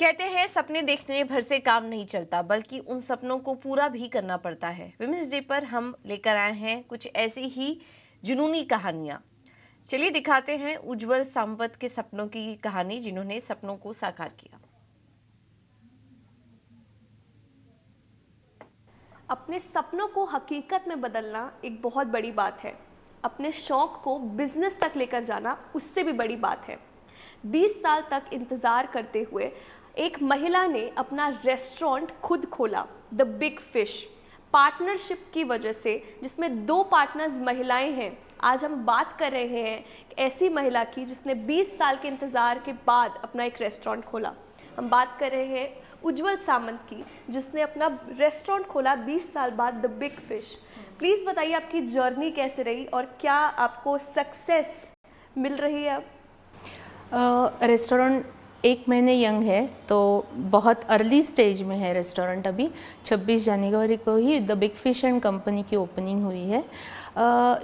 कहते हैं सपने देखने भर से काम नहीं चलता, बल्कि उन सपनों को पूरा भी करना पड़ता है। विमेंस डे पर हम लेकर आए हैं कुछ ऐसी ही जुनूनी कहानियां। चलिए दिखाते हैं उज्जवल संपत के सपनों की कहानी, जिन्होंने सपनों को साकार किया। अपने सपनों को हकीकत में बदलना एक बहुत बड़ी बात है। अपने शौक को बिजनेस तक लेकर जाना उससे भी बड़ी बात है। 20 साल तक इंतज़ार करते हुए एक महिला ने अपना रेस्टोरेंट खुद खोला, द बिग फिश, पार्टनरशिप की वजह से, जिसमें 2 पार्टनर्स महिलाएं हैं। आज हम बात कर रहे हैं ऐसी महिला की जिसने 20 साल के इंतज़ार के बाद अपना एक रेस्टोरेंट खोला। हम बात कर रहे हैं उज्जवल सामंत की, जिसने अपना रेस्टोरेंट खोला 20 साल बाद, द बिग फिश। प्लीज़ बताइए आपकी जर्नी कैसे रही और क्या आपको सक्सेस मिल रही है अब? रेस्टोरेंट 1 महीने यंग है, तो बहुत अर्ली स्टेज में है रेस्टोरेंट। अभी 26 जनवरी को ही the big fish and company की ओपनिंग हुई है।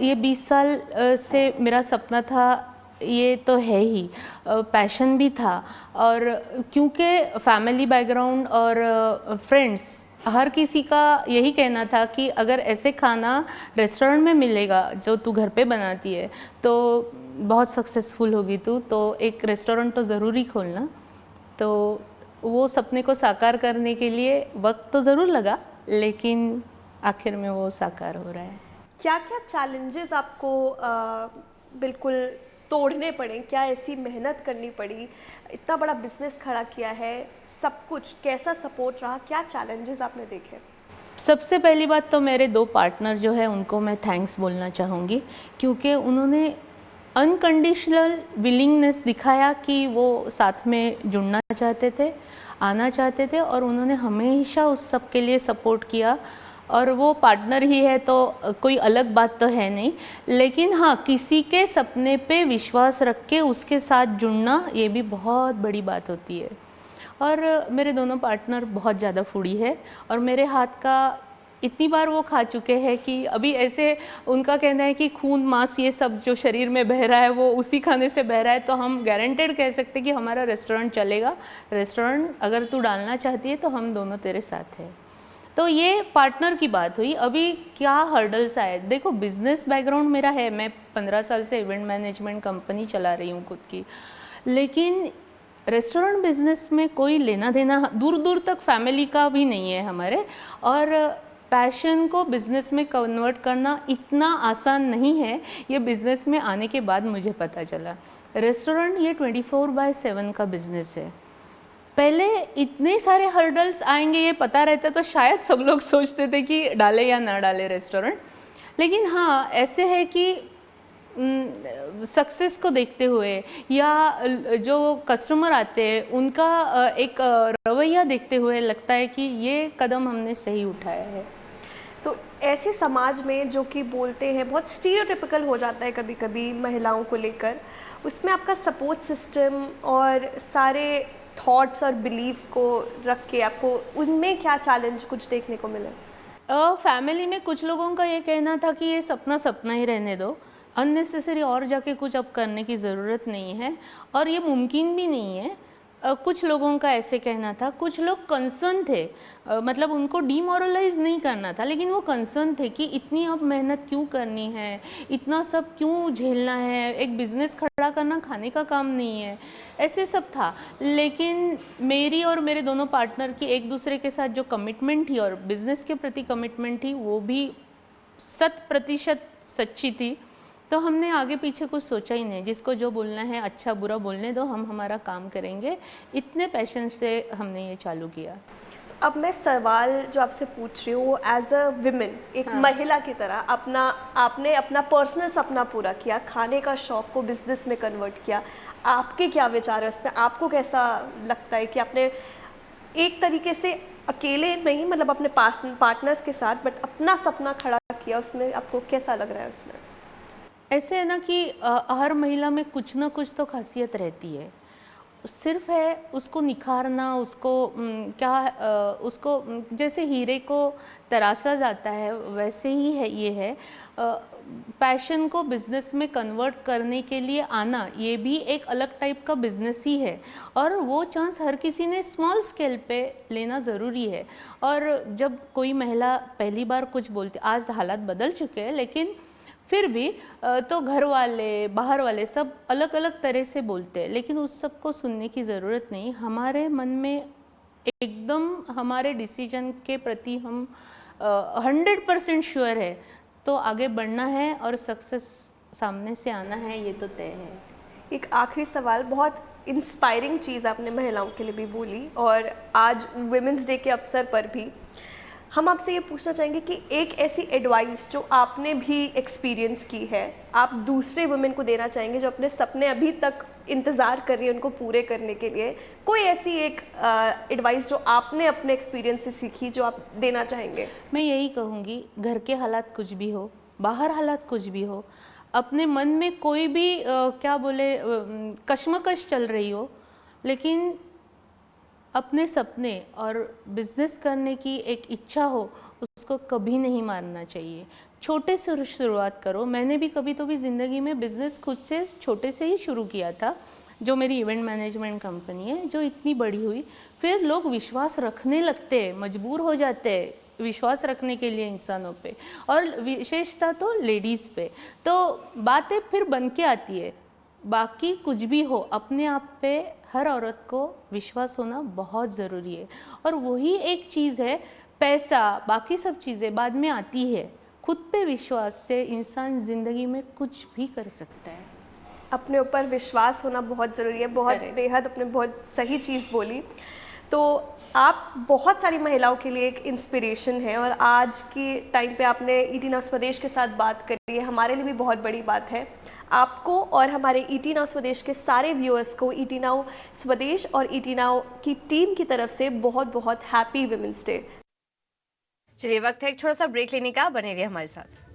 ये 20 साल से मेरा सपना था, ये तो है ही, पैशन भी था। और क्योंकि फैमिली बैकग्राउंड और फ्रेंड्स, हर किसी का यही कहना था कि अगर ऐसे खाना रेस्टोरेंट में मिलेगा जो तू घर पे बनाती है तो बहुत सक्सेसफुल होगी तू, तो एक रेस्टोरेंट तो ज़रूरी खोलना। तो वो सपने को साकार करने के लिए वक्त तो ज़रूर लगा, लेकिन आखिर में वो साकार हो रहा है। क्या क्या चैलेंजेस आपको बिल्कुल तोड़ने पड़े? क्या ऐसी मेहनत करनी पड़ी? इतना बड़ा बिजनेस खड़ा किया है, सब कुछ कैसा सपोर्ट रहा? क्या चैलेंजेस आपने देखे? सबसे पहली बात तो मेरे 2 पार्टनर जो है उनको मैं थैंक्स बोलना चाहूँगी, क्योंकि उन्होंने अनकंडीशनल विलिंगनेस दिखाया कि वो साथ में जुड़ना चाहते थे, आना चाहते थे, और उन्होंने हमेशा उस सब के लिए सपोर्ट किया। और वो पार्टनर ही है तो कोई अलग बात तो है नहीं, लेकिन हाँ, किसी के सपने पे विश्वास रख के उसके साथ जुड़ना, ये भी बहुत बड़ी बात होती है। और मेरे दोनों पार्टनर बहुत ज़्यादा फूडी है, और मेरे हाथ का इतनी बार वो खा चुके हैं कि अभी ऐसे उनका कहना है कि खून मांस ये सब जो शरीर में बह रहा है वो उसी खाने से बह रहा है। तो हम गारंटेड कह सकते हैं कि हमारा रेस्टोरेंट चलेगा। रेस्टोरेंट अगर तू डालना चाहती है तो हम दोनों तेरे साथ हैं। तो ये पार्टनर की बात हुई। अभी क्या हर्डल्स आए, देखो बिजनेस बैकग्राउंड मेरा है, मैं 15 साल से इवेंट मैनेजमेंट कंपनी चला रही हूँ खुद की, लेकिन रेस्टोरेंट बिजनेस में कोई लेना देना दूर दूर तक फैमिली का भी नहीं है हमारे। और पैशन को बिजनेस में कन्वर्ट करना इतना आसान नहीं है, ये बिजनेस में आने के बाद मुझे पता चला। रेस्टोरेंट ये 24/7 का बिजनेस है। पहले इतने सारे हर्डल्स आएंगे ये पता रहता तो शायद सब लोग सोचते थे कि डाले या ना डाले रेस्टोरेंट। लेकिन हाँ, ऐसे है कि सक्सेस को देखते हुए या जो कस्टमर आते हैं उनका एक रवैया देखते हुए लगता है कि ये कदम हमने सही उठाया है। तो ऐसे समाज में जो कि बोलते हैं बहुत स्टीरियोटिपिकल हो जाता है कभी कभी महिलाओं को लेकर, उसमें आपका सपोर्ट सिस्टम और सारे थॉट्स और बिलीव्स को रख के आपको उनमें क्या चैलेंज कुछ देखने को मिले? फैमिली में कुछ लोगों का ये कहना था कि ये सपना सपना ही रहने दो, अननेसेसरी और जाके कुछ अब करने की ज़रूरत नहीं है, और ये मुमकिन भी नहीं है। कुछ लोगों का ऐसे कहना था। कुछ लोग कंसर्न थे, मतलब उनको डीमोरलाइज नहीं करना था, लेकिन वो कंसर्न थे कि इतनी अब मेहनत क्यों करनी है, इतना सब क्यों झेलना है, एक बिज़नेस खड़ा करना खाने का काम नहीं है, ऐसे सब था। लेकिन मेरी और मेरे दोनों पार्टनर की एक दूसरे के साथ जो कमिटमेंट थी और बिज़नेस के प्रति कमिटमेंट थी, वो भी 100% सच्ची थी। तो हमने आगे पीछे कुछ सोचा ही नहीं, जिसको जो बोलना है अच्छा बुरा बोलने दो, हम हमारा काम करेंगे, इतने पैशन से हमने ये चालू किया। अब मैं सवाल जो आपसे पूछ रही हूँ एज अ विमेन, एक महिला की तरह, आपने अपना पर्सनल सपना पूरा किया, खाने का शौक को बिजनेस में कन्वर्ट किया। आपके क्या विचार है उसमें? आपको कैसा लगता है कि आपने एक तरीके से अकेले नहीं, मतलब अपने पार्टनर्स के साथ, बट अपना सपना खड़ा किया, उसमें आपको कैसा लग रहा है उसमें? ऐसे है ना कि हर महिला में कुछ ना कुछ तो खासियत रहती है, सिर्फ है उसको निखारना, उसको उसको जैसे हीरे को तराशा जाता है वैसे ही है ये है। पैशन को बिजनेस में कन्वर्ट करने के लिए आना, ये भी एक अलग टाइप का बिजनेस ही है, और वो चांस हर किसी ने स्मॉल स्केल पे लेना ज़रूरी है। और जब कोई महिला पहली बार कुछ बोलती, आज हालात बदल चुके हैं, लेकिन फिर भी तो घर वाले बाहर वाले सब अलग अलग तरह से बोलते हैं, लेकिन उस सब को सुनने की ज़रूरत नहीं। हमारे मन में एकदम हमारे डिसीजन के प्रति हम 100% श्योर है तो आगे बढ़ना है और सक्सेस सामने से आना है, ये तो तय है। एक आखिरी सवाल, बहुत इंस्पायरिंग चीज़ आपने महिलाओं के लिए भी बोली, और आज वुमेंस डे के अवसर पर भी हम आपसे ये पूछना चाहेंगे कि एक ऐसी एडवाइस जो आपने भी एक्सपीरियंस की है, आप दूसरे वुमेन को देना चाहेंगे जो अपने सपने अभी तक इंतज़ार कर रही है उनको पूरे करने के लिए। कोई ऐसी एक एडवाइस जो आपने अपने एक्सपीरियंस से सीखी जो आप देना चाहेंगे? मैं यही कहूँगी, घर के हालात कुछ भी हो, बाहर हालात कुछ भी हो, अपने मन में कोई भी क्या बोले कश्मकश चल रही हो, लेकिन अपने सपने और बिजनेस करने की एक इच्छा हो, उसको कभी नहीं मारना चाहिए। छोटे से शुरुआत करो। मैंने भी कभी तो भी ज़िंदगी में बिज़नेस खुद से छोटे से ही शुरू किया था, जो मेरी इवेंट मैनेजमेंट कंपनी है, जो इतनी बड़ी हुई। फिर लोग विश्वास रखने लगते हैं, मजबूर हो जाते हैं विश्वास रखने के लिए इंसानों पे, और विशेषता तो लेडीज़ पे, तो बातें फिर बन के आती है। बाकी कुछ भी हो, अपने आप पे हर औरत को विश्वास होना बहुत ज़रूरी है, और वही एक चीज़ है। पैसा बाकी सब चीज़ें बाद में आती है, खुद पे विश्वास से इंसान ज़िंदगी में कुछ भी कर सकता है। अपने ऊपर विश्वास होना बहुत ज़रूरी है। बहुत बेहद अपने बहुत सही चीज़ बोली। तो आप बहुत सारी महिलाओं के लिए एक इंस्पिरेशन है, और आज के टाइम पे आपने ईटी नाउ स्वदेश के साथ बात करी है, हमारे लिए भी बहुत बड़ी बात है। आपको और हमारे ईटी नाउ स्वदेश के सारे व्यूअर्स को ईटी नाउ स्वदेश और ईटी नाउ की टीम की तरफ से बहुत बहुत हैप्पी वुमेंस डे। चलिए, वक्त है एक छोटा सा ब्रेक लेने का, बने रहिए हमारे साथ।